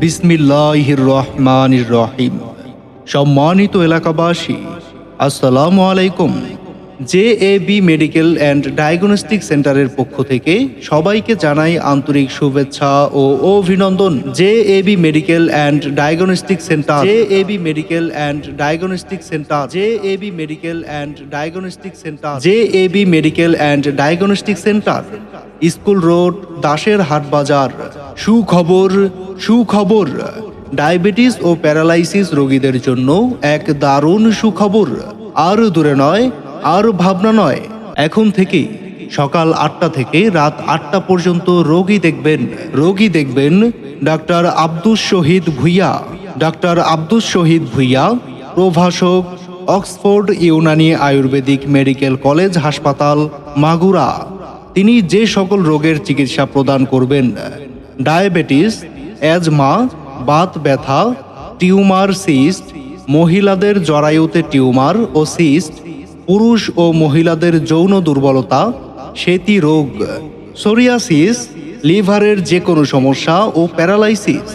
বিসমিল্লাহির রহমানির রহিম। সম্মানিত এলাকাবাসী, আসসালামু আলাইকুম। জেএবি মেডিকেল অ্যান্ড ডায়াগনস্টিক সেন্টারের পক্ষ থেকে সবাইকে জানাই আন্তরিক শুভেচ্ছা ও অভিনন্দন। JAB medical and diagnostic centre, JAB medical and diagnostic centre, JAB medical and diagnostic centre, JAB medical and diagnostic centre, school road, দাসের হাট বাজার। সুখবর, সুখবর! ডায়াবেটিস ও প্যারালাইসিস রোগীদের জন্য এক দারুণ সুখবর। আর দূরে নয়, আর ভাবনা নয়, এখন থেকেই সকাল 8টা থেকে রাত 8টা পর্যন্ত রোগী দেখবেন ডাক্তার আব্দুস শহীদ ভুঁইয়া। ডাক্তার আব্দুস শহীদ ভুঁইয়া প্রভাষক, Oxford Unani Ayurvedic medical college হাসপাতাল, মাগুরা। তিনি যে সকল রোগের চিকিৎসা প্রদান করবেন: ডায়াবেটিস, অ্যাজমা, বাত ব্যথা, টিউমার, সিস্ট, মহিলাদের জরায়ুতে টিউমার ও সিস্ট, পুরুষ ও মহিলাদের যৌন দুর্বলতা, সেতি রোগ, সোরিয়াসিস, লিভারের যে কোনো সমস্যা ও প্যারালাইসিস।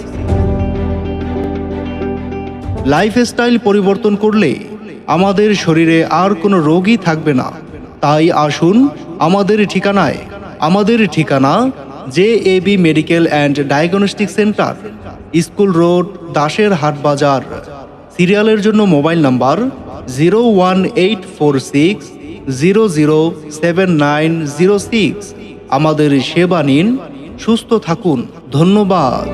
লাইফস্টাইল পরিবর্তন করলে আমাদের শরীরে আর কোনো রোগই থাকবে না। তাই আসুন আমাদের ঠিকানা JAB medical and diagnostic centre, school road, দাসের হাট বাজার। সিরিয়ালের জন্য মোবাইল নাম্বার 01846007906। আমাদের সেবা নিন, সুস্থ থাকুন। ধন্যবাদ।